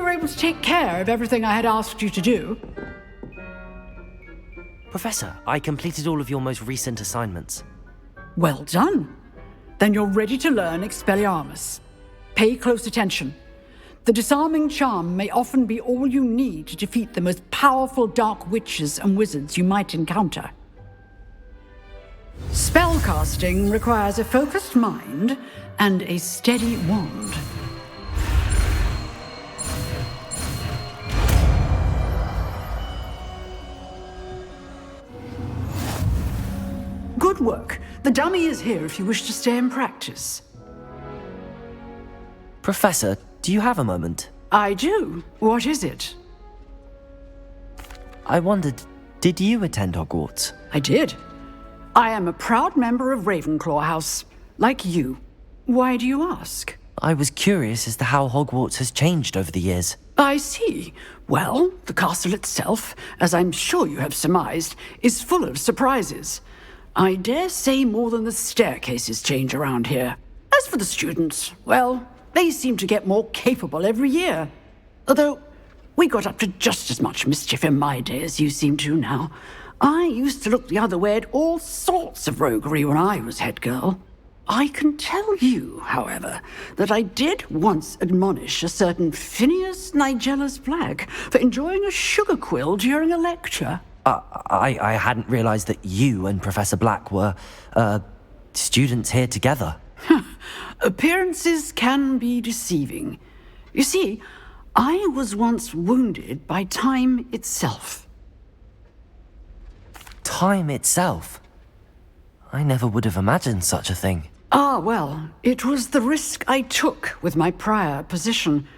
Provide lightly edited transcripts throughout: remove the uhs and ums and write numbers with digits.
were able to take care of everything I had asked you to do. Professor, I completed all of your most recent assignments. Well done. Then you're ready to learn Expelliarmus. Pay close attention. The disarming charm may often be all you need to defeat the most powerful dark witches and wizards you might encounter. Spellcasting requires a focused mind and a steady wand. Good work. The dummy is here if you wish to stay and practice. Professor, do you have a moment? I do. What is it? I wondered, did you attend Hogwarts? I did. I am a proud member of Ravenclaw House, like you. Why do you ask? I was curious as to how Hogwarts has changed over the years. I see. Well, the castle itself, as I'm sure you have surmised, is full of surprises. I dare say more than the staircases change around here. As for the students, well, they seem to get more capable every year. Although, we got up to just as much mischief in my day as you seem to now. I used to look the other way at all sorts of roguery when I was head girl. I can tell you, however, that I did once admonish a certain Phineas Nigellus Black for enjoying a sugar quill during a lecture. I hadn't realized that you and Professor Black were, students here together. Appearances can be deceiving. You see, I was once wounded by time itself. Time itself? I never would have imagined such a thing. Ah, well, it was the risk I took with my prior position.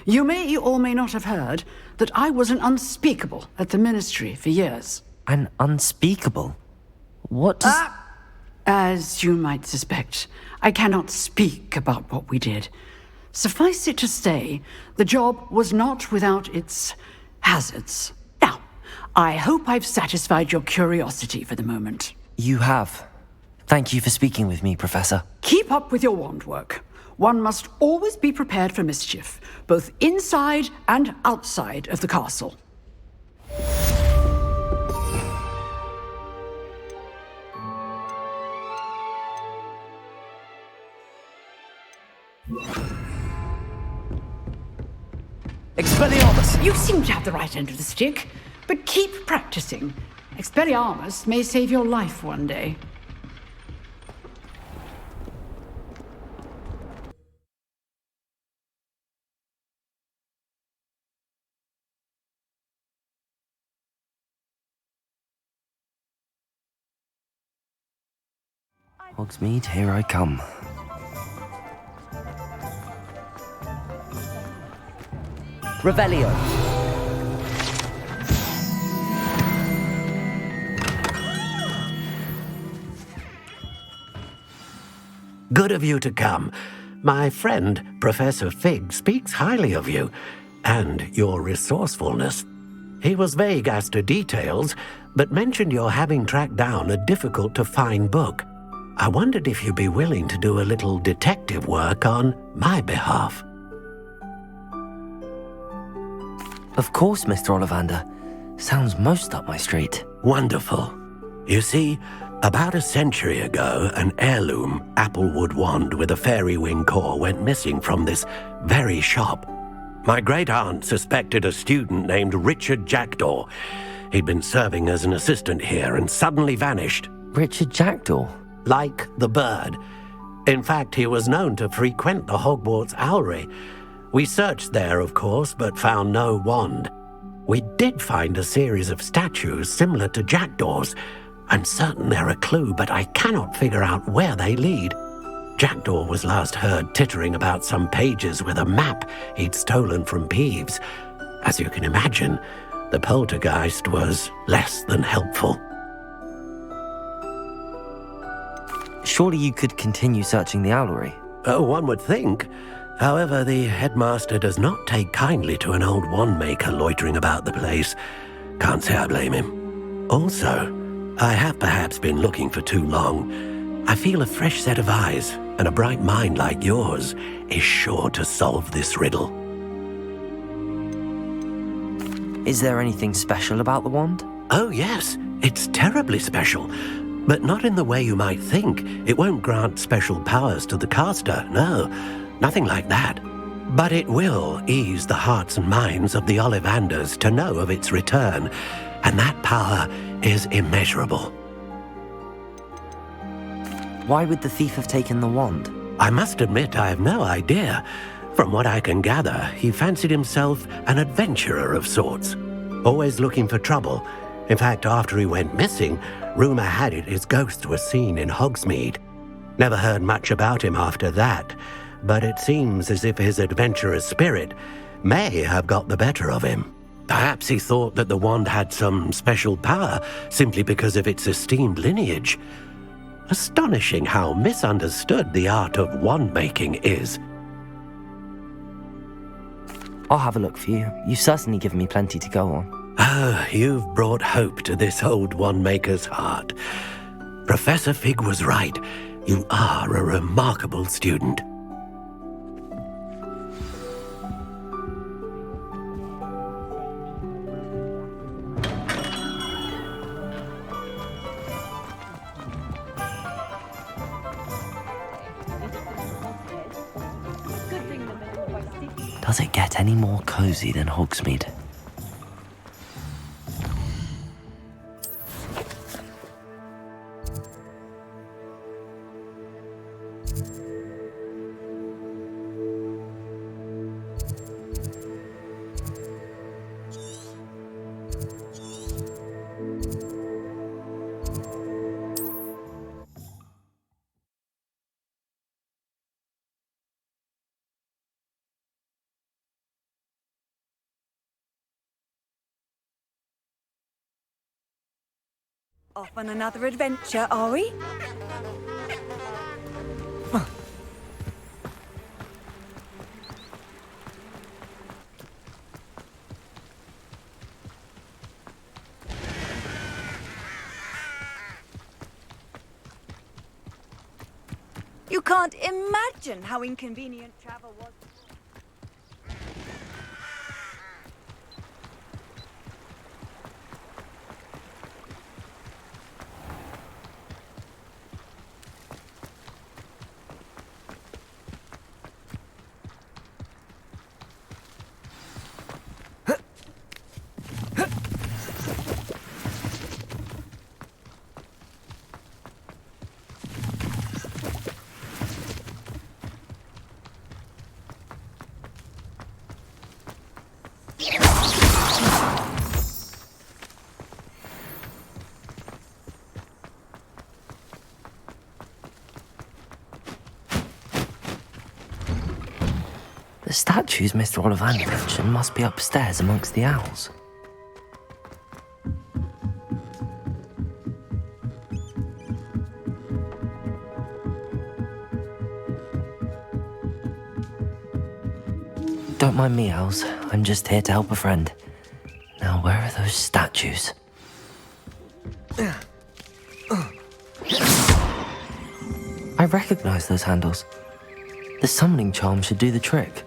You may or may not have heard that I was an unspeakable at the Ministry for years. An unspeakable? What does... As you might suspect, I cannot speak about what we did. Suffice it to say, the job was not without its hazards. Now, I hope I've satisfied your curiosity for the moment. You have. Thank you for speaking with me, Professor. Keep up with your wand work. One must always be prepared for mischief, both inside and outside of the castle. Expelliarmus! You seem to have the right end of the stick, but keep practicing. Expelliarmus may save your life one day. Hogsmeade, here I come. Revelio. Good of you to come. My friend, Professor Fig, speaks highly of you and your resourcefulness. He was vague as to details, but mentioned your having tracked down a difficult-to-find book. I wondered if you'd be willing to do a little detective work on my behalf. Of course, Mr. Ollivander. Sounds most up my street. Wonderful. You see, about a century ago, an heirloom applewood wand with a fairy wing core went missing from this very shop. My great-aunt suspected a student named Richard Jackdaw. He'd been serving as an assistant here and suddenly vanished. Richard Jackdaw? Like the bird. In fact, he was known to frequent the Hogwarts Owlery. We searched there, of course, but found no wand. We did find a series of statues similar to Jackdaw's. I'm certain they're a clue, but I cannot figure out where they lead. Jackdaw was last heard tittering about some pages with a map he'd stolen from Peeves. As you can imagine, the poltergeist was less than helpful. Surely you could continue searching the owlery. Oh, one would think. However, the headmaster does not take kindly to an old wand-maker loitering about the place. Can't say I blame him. Also, I have perhaps been looking for too long. I feel a fresh set of eyes and a bright mind like yours is sure to solve this riddle. Is there anything special about the wand? Oh, yes, it's terribly special. But not in the way you might think. It won't grant special powers to the caster, no. Nothing like that. But it will ease the hearts and minds of the Ollivanders to know of its return. And that power is immeasurable. Why would the thief have taken the wand? I must admit I have no idea. From what I can gather, he fancied himself an adventurer of sorts. Always looking for trouble. In fact, after he went missing, rumour had it his ghost was seen in Hogsmeade. Never heard much about him after that, but it seems as if his adventurous spirit may have got the better of him. Perhaps he thought that the wand had some special power simply because of its esteemed lineage. Astonishing how misunderstood the art of wand-making is. I'll have a look for you. You've certainly given me plenty to go on. Ah, you've brought hope to this old wand-maker's heart. Professor Fig was right. You are a remarkable student. Does it get any more cozy than Hogsmeade? Off on another adventure, are we? You can't imagine how inconvenient travel was. The statues Mr. Ollivander mentioned must be upstairs amongst the owls. Don't mind me, owls. I'm just here to help a friend. Now, where are those statues? I recognize those handles. The summoning charm should do the trick.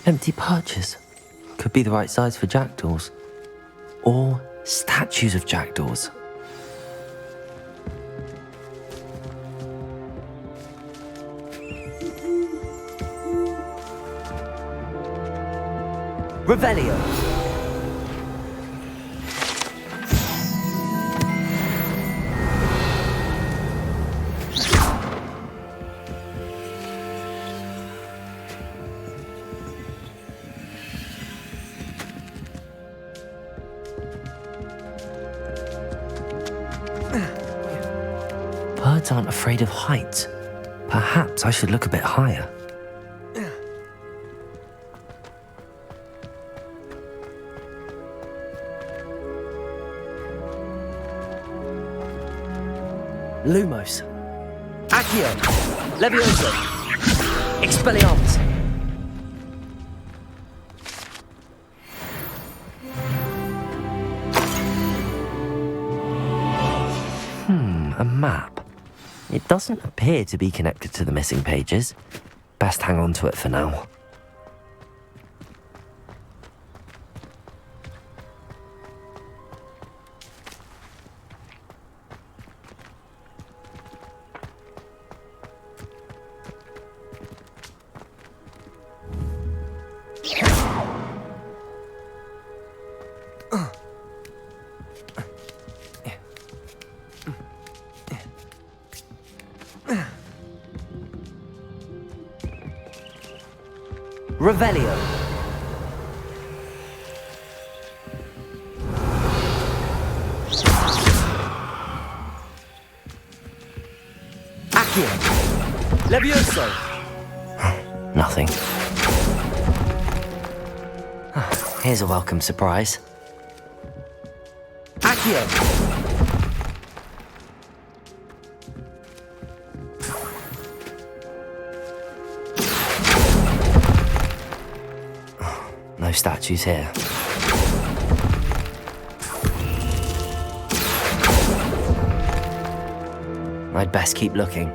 Empty perches. Could be the right size for jackdaws. Or statues of jackdaws. Revelio. Birds aren't afraid of heights. Perhaps I should look a bit higher. Lumos. Accio. Levioso. Expelliarmus. A map. It doesn't appear to be connected to the missing pages. Best hang on to it for now. Revelio. Accio. Levioso. Nothing. Here's a welcome surprise. Accio. No statues here. I'd best keep looking.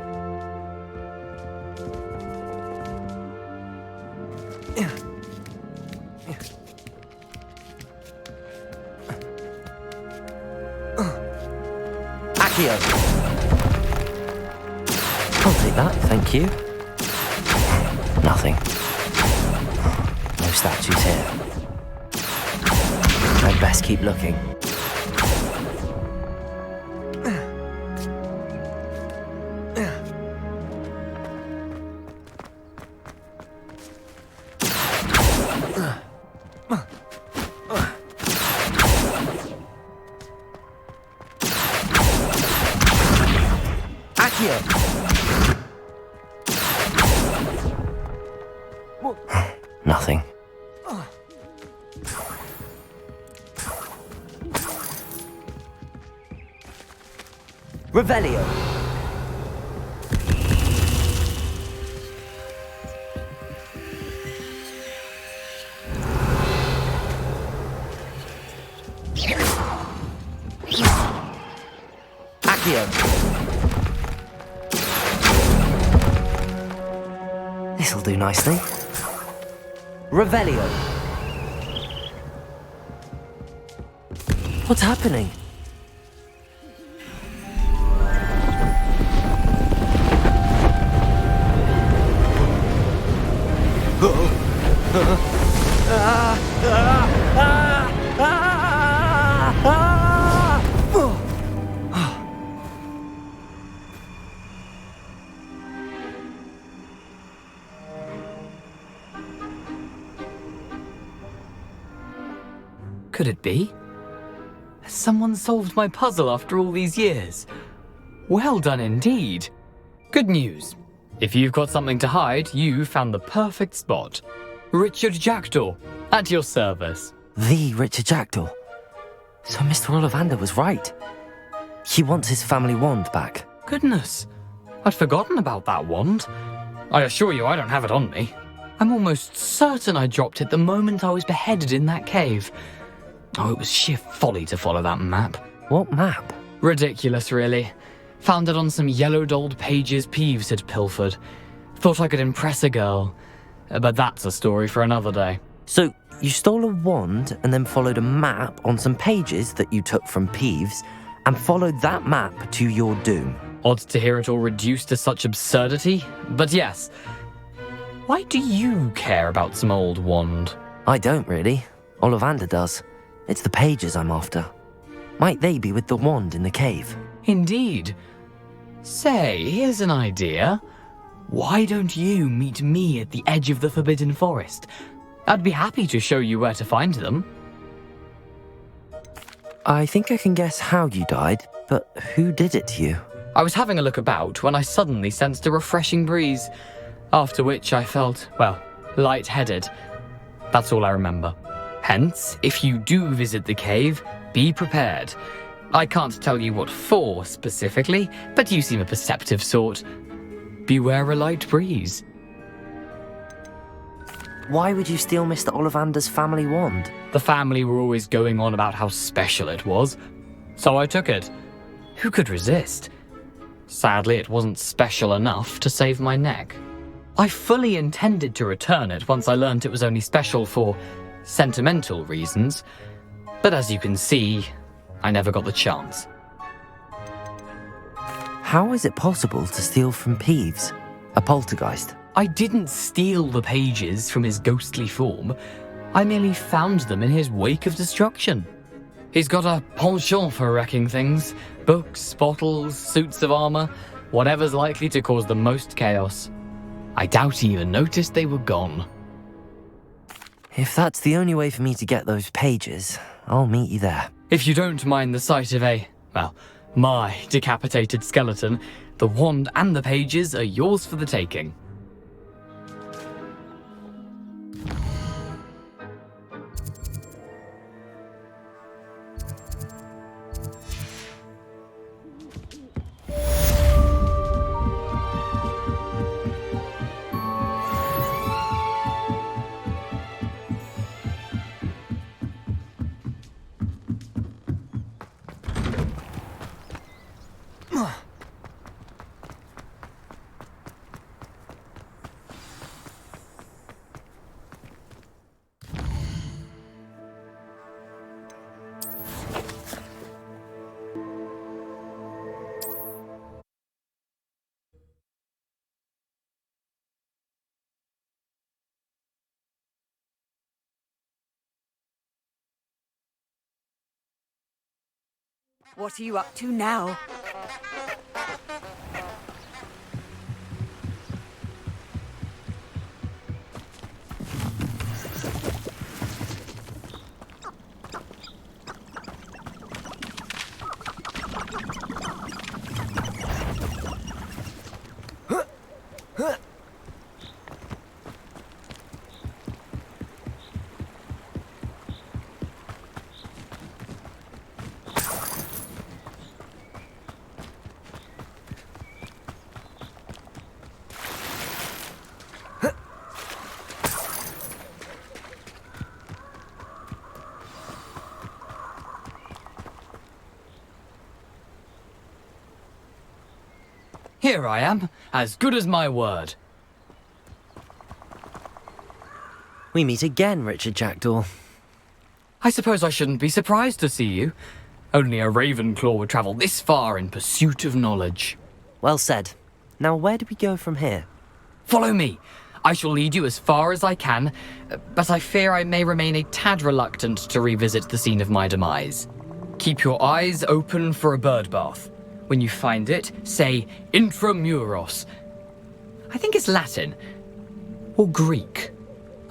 Accio! I'll take that, thank you. Nothing. No statues here. I'd best keep looking. Nothing. Revelio. Accio. This'll do nicely. Revelio. What's happening? Could it be? Has someone solved my puzzle after all these years? Well done indeed. Good news. If you've got something to hide, you found the perfect spot. Richard Jackdaw, at your service. The Richard Jackdaw. So Mr. Ollivander was right. He wants his family wand back. Goodness, I'd forgotten about that wand. I assure you I don't have it on me. I'm almost certain I dropped it the moment I was beheaded in that cave. Oh, it was sheer folly to follow that map. What map? Ridiculous, really. Found it on some yellowed old pages Peeves had pilfered. Thought I could impress a girl. But that's a story for another day. So, you stole a wand and then followed a map on some pages that you took from Peeves and followed that map to your doom. Odd to hear it all reduced to such absurdity, but yes. Why do you care about some old wand? I don't really. Ollivander does. It's the pages I'm after. Might they be with the wand in the cave? Indeed. Say, here's an idea. Why don't you meet me at the edge of the Forbidden Forest? I'd be happy to show you where to find them. I think I can guess how you died, but who did it to you? I was having a look about when I suddenly sensed a refreshing breeze, after which I felt, well, lightheaded. That's all I remember. Hence, if you do visit the cave, be prepared. I can't tell you what for specifically, but you seem a perceptive sort. Beware a light breeze. Why would you steal Mr. Ollivander's family wand? The family were always going on about how special it was, so I took it. Who could resist? Sadly, it wasn't special enough to save my neck. I fully intended to return it once I learned it was only special for sentimental reasons, but as you can see, I never got the chance. How is it possible to steal from Peeves, a poltergeist? I didn't steal the pages from his ghostly form. I merely found them in his wake of destruction. He's got a penchant for wrecking things. Books, bottles, suits of armor, whatever's likely to cause the most chaos. I doubt he even noticed they were gone. If that's the only way for me to get those pages, I'll meet you there. If you don't mind the sight of my decapitated skeleton, the wand and the pages are yours for the taking. What are you up to now? Here I am, as good as my word. We meet again, Richard Jackdaw. I suppose I shouldn't be surprised to see you. Only a Ravenclaw would travel this far in pursuit of knowledge. Well said. Now where do we go from here? Follow me. I shall lead you as far as I can, but I fear I may remain a tad reluctant to revisit the scene of my demise. Keep your eyes open for a bird bath. When you find it, say intramuros. I think it's Latin. Or Greek.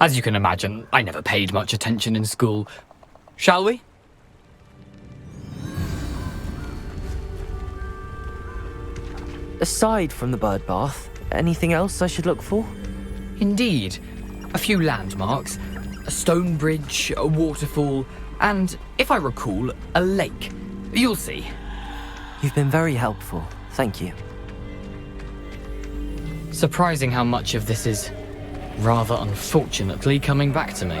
As you can imagine, I never paid much attention in school. Shall we? Aside from the bird bath, anything else I should look for? Indeed. A few landmarks, a stone bridge, a waterfall, and, if I recall, a lake. You'll see. You've been very helpful. Thank you. Surprising how much of this is, rather unfortunately, coming back to me.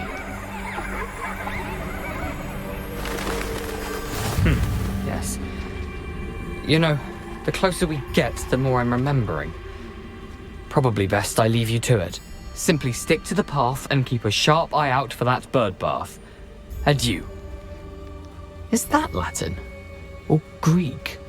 Yes. You know, the closer we get, the more I'm remembering. Probably best I leave you to it. Simply stick to the path and keep a sharp eye out for that bird bath. Adieu. Is that Latin? Or Greek?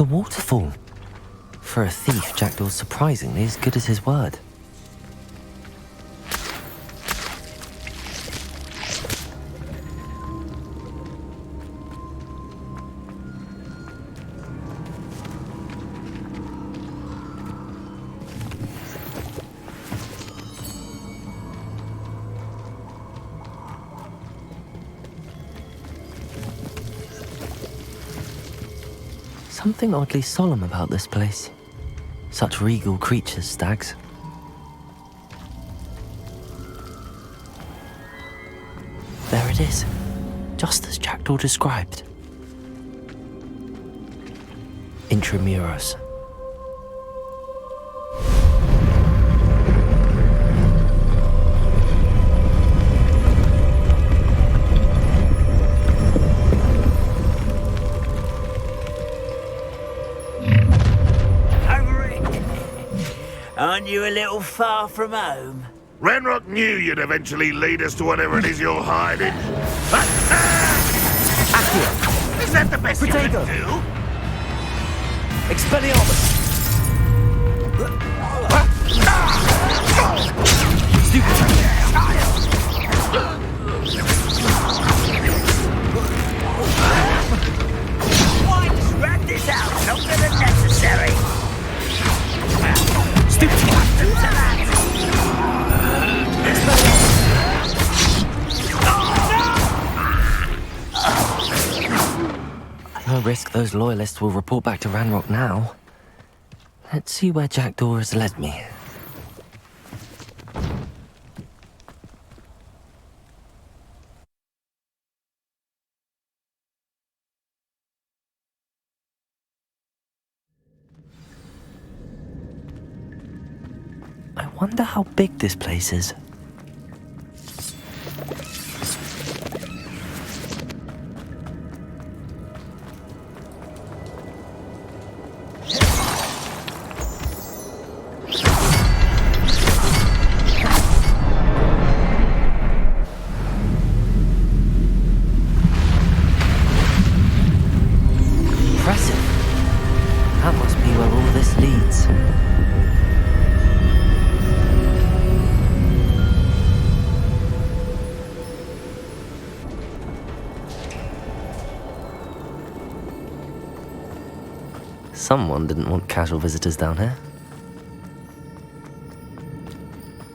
waterfall. For a thief, Jackdaw's surprisingly as good as his word. Something oddly solemn about this place. Such regal creatures, stags. There it is, just as Jackdaw described. Intramuros. Aren't you a little far from home? Ranrock knew you'd eventually lead us to whatever it is you're hiding. Accio! Is that the best you can Potato! do? Expelliarmus! Stupid! Why drag this out longer than necessary? Stupid! Accustomed to that. No risk those loyalists will report back to Ranrock now. Let's see where Jackdaw has led me. I wonder how big this place is. Impressive. That must be where all this leads. Someone didn't want casual visitors down here.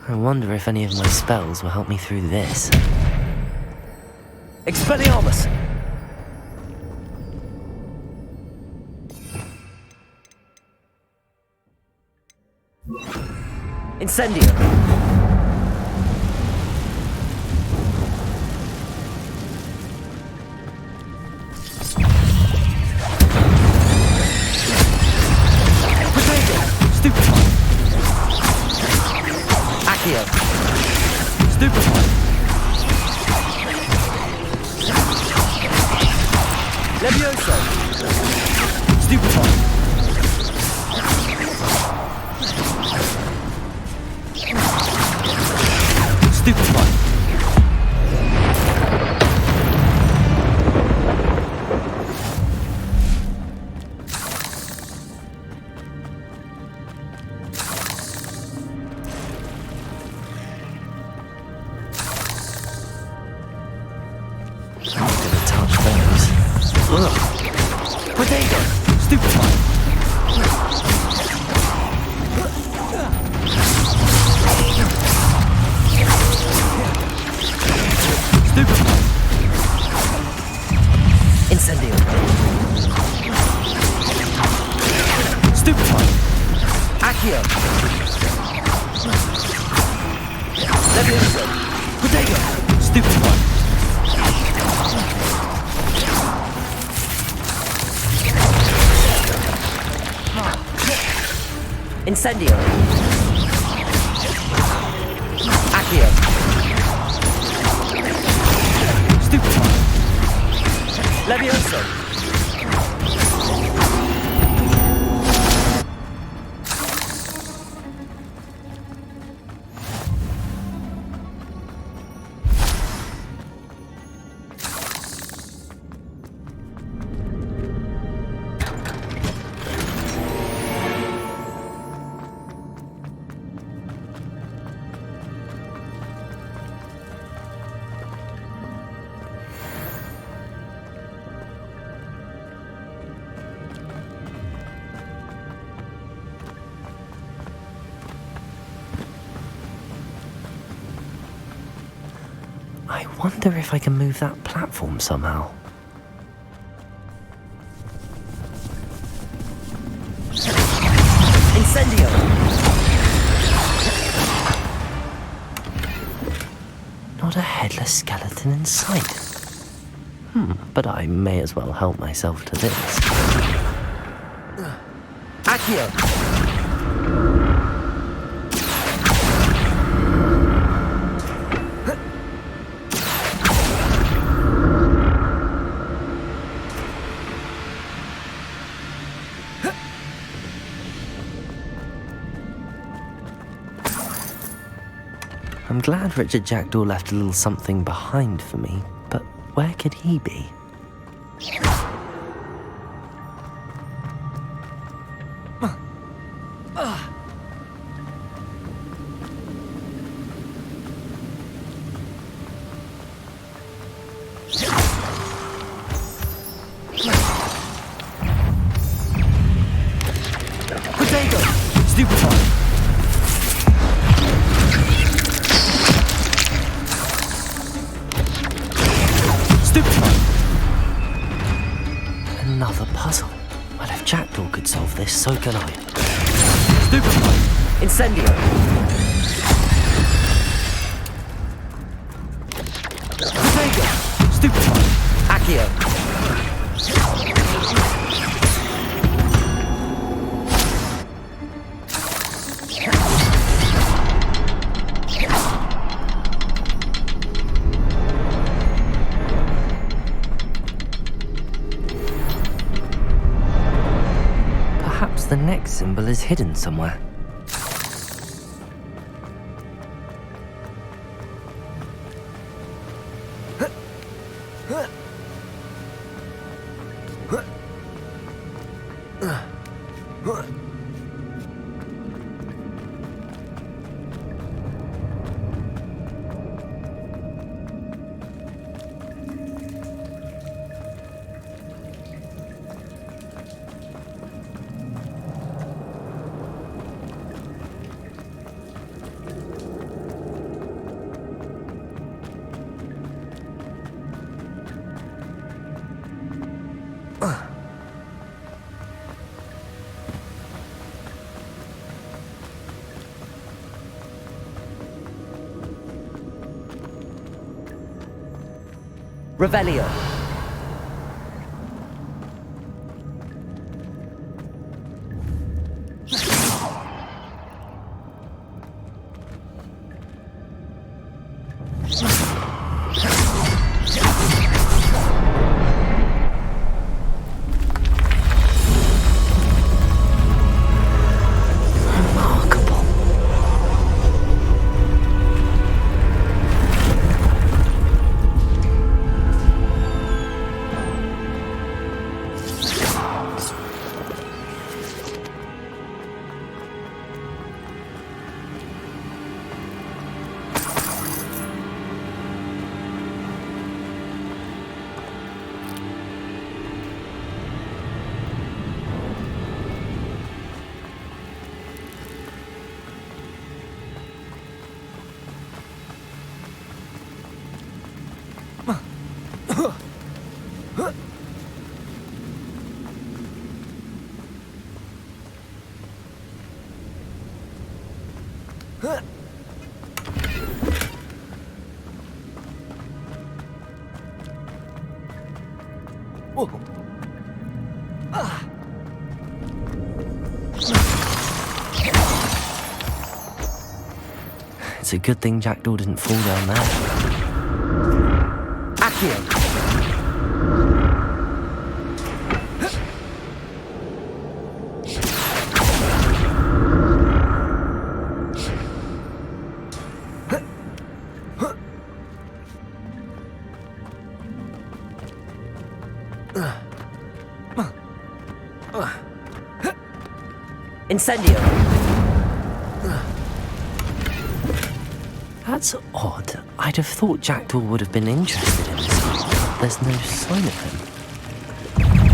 I wonder if any of my spells will help me through this. Expelliarmus! Incendio! Accio. Stupefy. Levioso. Stupefy. Stupefy. Potato! Stupefy! Stupefy! Incendio! Stupefy! Accio! Levioso! Potato! Stupefy! Incendio! Accio! Stupefy! Levioso! wonder if I can move that platform somehow. Incendio! Not a headless skeleton in sight. But I may as well help myself to this. Accio! I'm glad Richard Jackdaw left a little something behind for me, but where could he be? Potato! Stupefy! Another puzzle. Well, if Jackdaw could solve this, so can I. Stupefy! Incendio! Potato! Stupefy! Accio! Perhaps the next symbol is hidden somewhere. Revelio. It's a good thing Jackdaw didn't fall down there. Accio! Incendio! That's odd. I'd have thought Jackdaw would have been interested in this, but there's no sign of him.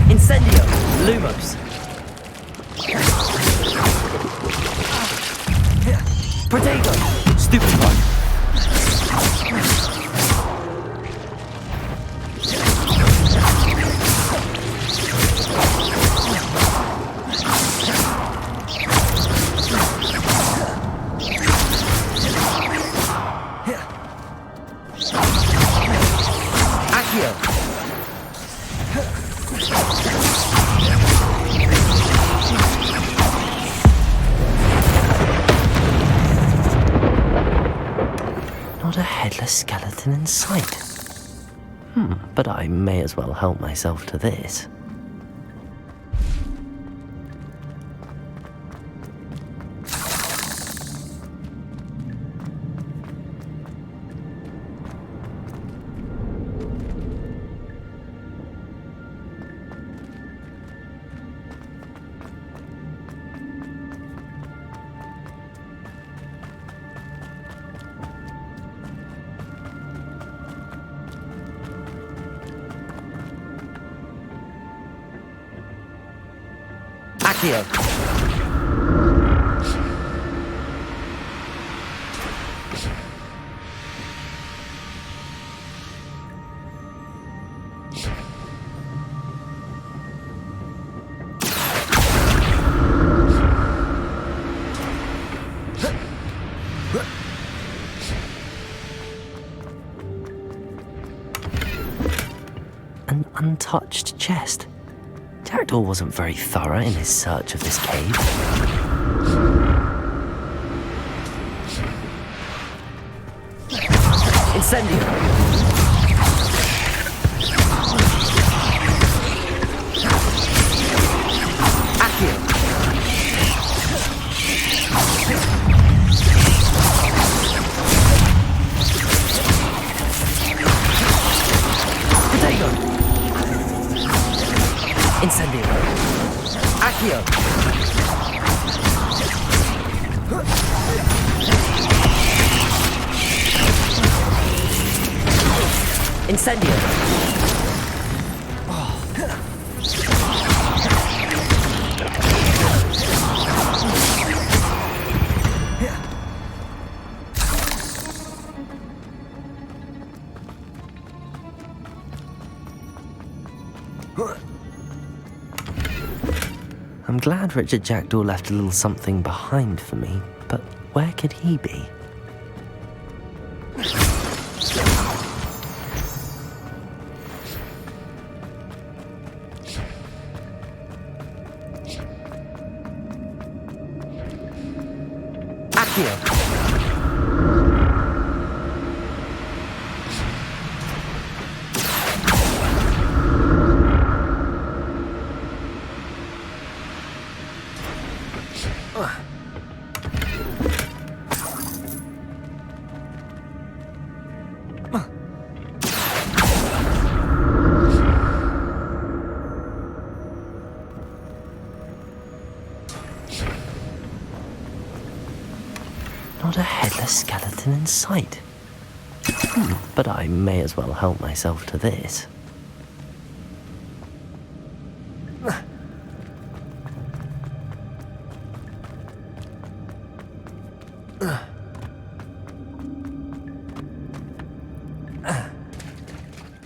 Incendio! Lumos! Potato! Stupefy! headless skeleton in sight. But I may as well help myself to this. Accio. An untouched chest. Jackdaw wasn't very thorough in his search of this cave. Incendio! Accio! Potato! Incendio! Accio! Incendio! I'm glad Richard Jackdaw left a little something behind for me, but where could he be? Accio! Not a headless skeleton in sight. But I may as well help myself to this.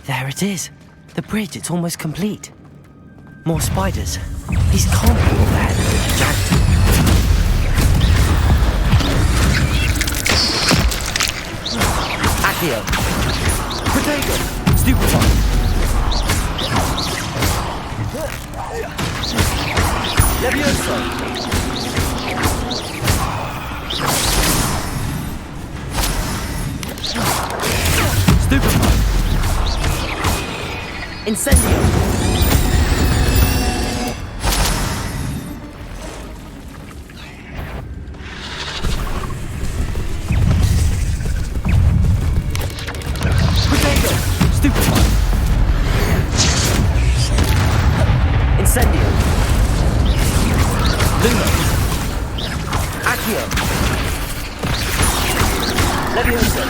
There it is. The bridge, it's almost complete. More spiders. These can't be all there. Jackdaw. Accio. Potato. Stupefy. Levioso. Stupefy. Incendio. Incendio. Lumo. Accio. Levioso.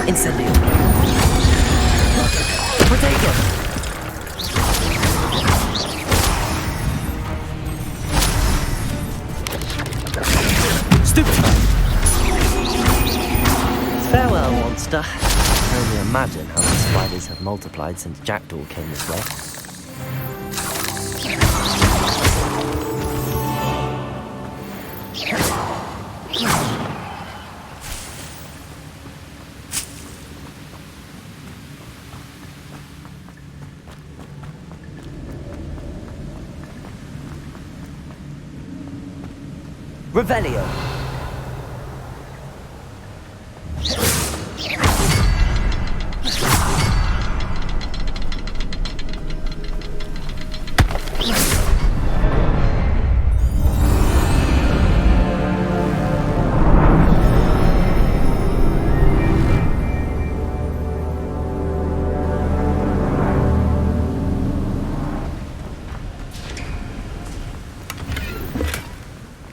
Incendio. Potato. Stupid. Farewell, monster. I can only imagine how the spiders have multiplied since Jackdaw came this way. Revelio.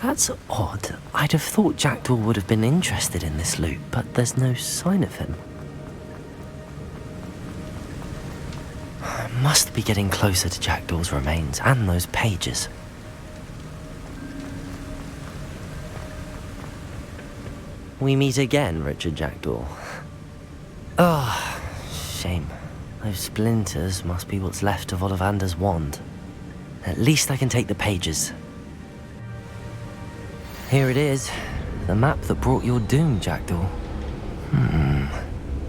That's odd. I'd have thought Jackdaw would have been interested in this loot, but there's no sign of him. I must be getting closer to Jackdaw's remains and those pages. We meet again, Richard Jackdaw. Ah, shame. Those splinters must be what's left of Ollivander's wand. At least I can take the pages. Here it is, the map that brought your doom, Jackdaw.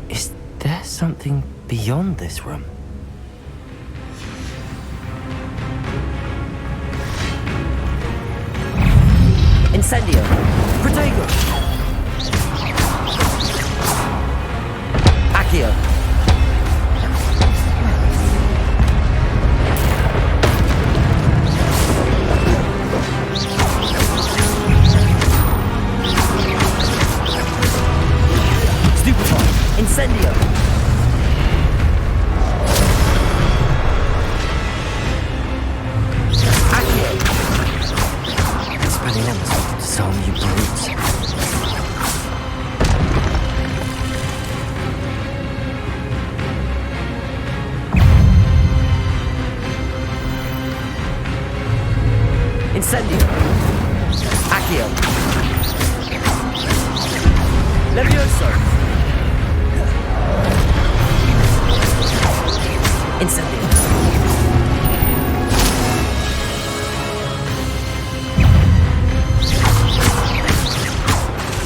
Is there something beyond this room? Incendio! Protego! Accio! Incendio! Accio! Expelliarmus, some you brutes. Incendio! Accio! Levioso! Incendio.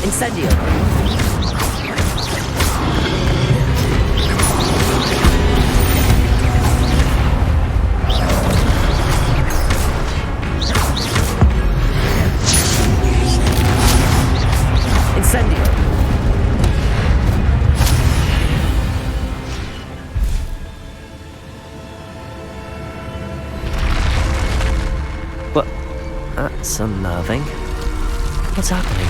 Incendio. Incendio. That's unnerving. What's happening?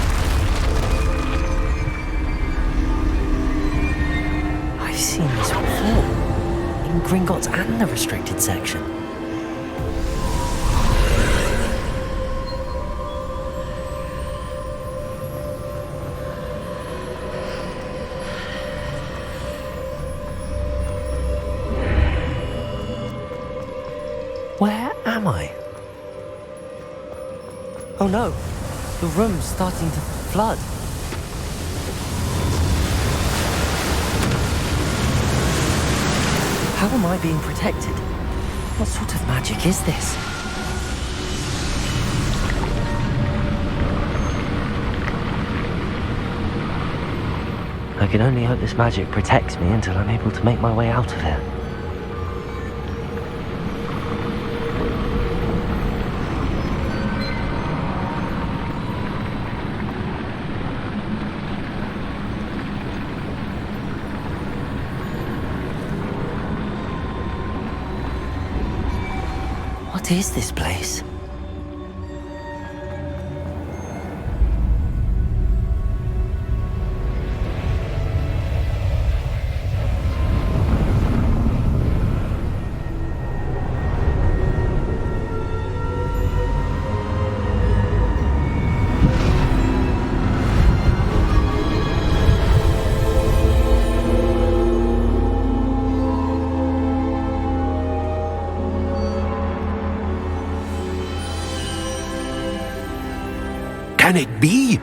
I've seen this before. In Gringotts and the restricted section. Where am I? Oh no, the room's starting to flood. How am I being protected? What sort of magic is this? I can only hope this magic protects me until I'm able to make my way out of here. What is this place? Can it be?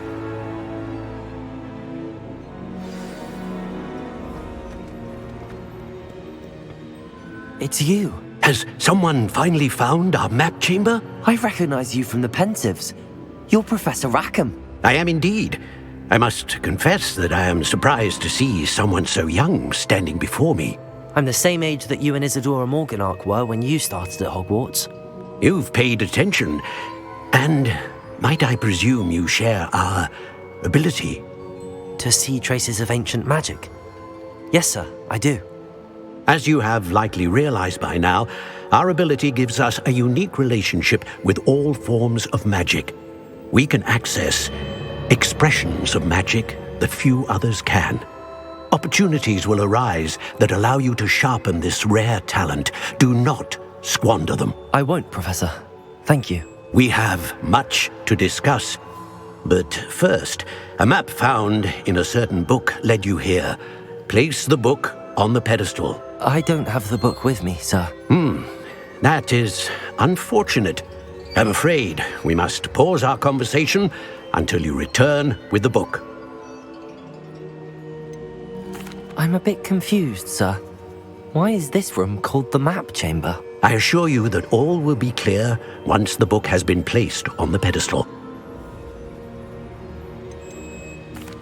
It's you. Has someone finally found our map chamber? I recognize you from the Pensives. You're Professor Rackham. I am indeed. I must confess that I am surprised to see someone so young standing before me. I'm the same age that you and Isadora Morganach were when you started at Hogwarts. You've paid attention, and might I presume you share our ability? To see traces of ancient magic? Yes, sir, I do. As you have likely realized by now, our ability gives us a unique relationship with all forms of magic. We can access expressions of magic that few others can. Opportunities will arise that allow you to sharpen this rare talent. Do not squander them. I won't, Professor. Thank you. We have much to discuss. But first, a map found in a certain book led you here. Place the book on the pedestal. I don't have the book with me, sir. That is unfortunate. I'm afraid we must pause our conversation until you return with the book. I'm a bit confused, sir. Why is this room called the map chamber? I assure you that all will be clear once the book has been placed on the pedestal.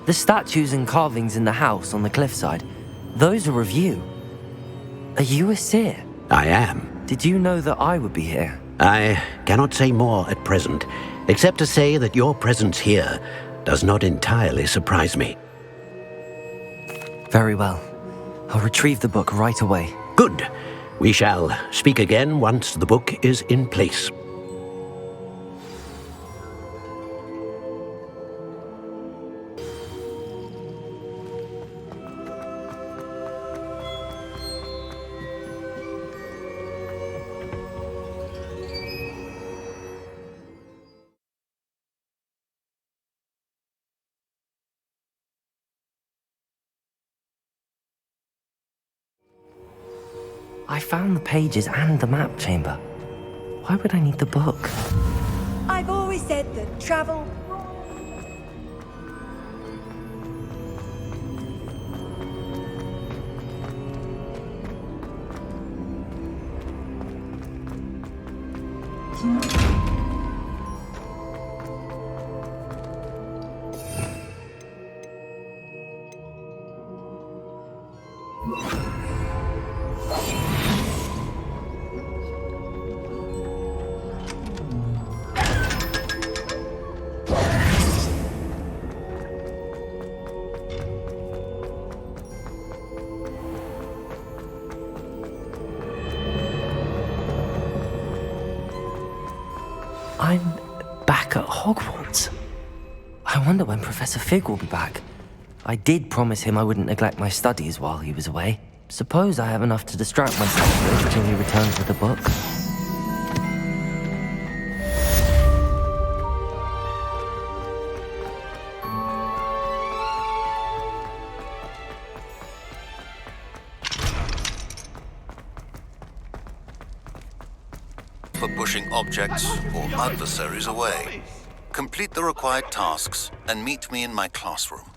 The statues and carvings in the house on the cliffside, those are of you. Are you a seer? I am. Did you know that I would be here? I cannot say more at present, except to say that your presence here does not entirely surprise me. Very well. I'll retrieve the book right away. Good. We shall speak again once the book is in place. I found the pages and the map chamber. Why would I need the book? I've always said that travel... I'm back at Hogwarts. I wonder when Professor Fig will be back. I did promise him I wouldn't neglect my studies while he was away. Suppose I have enough to distract myself with until he returns with the book. For pushing objects or adversaries away. Complete the required tasks and meet me in my classroom.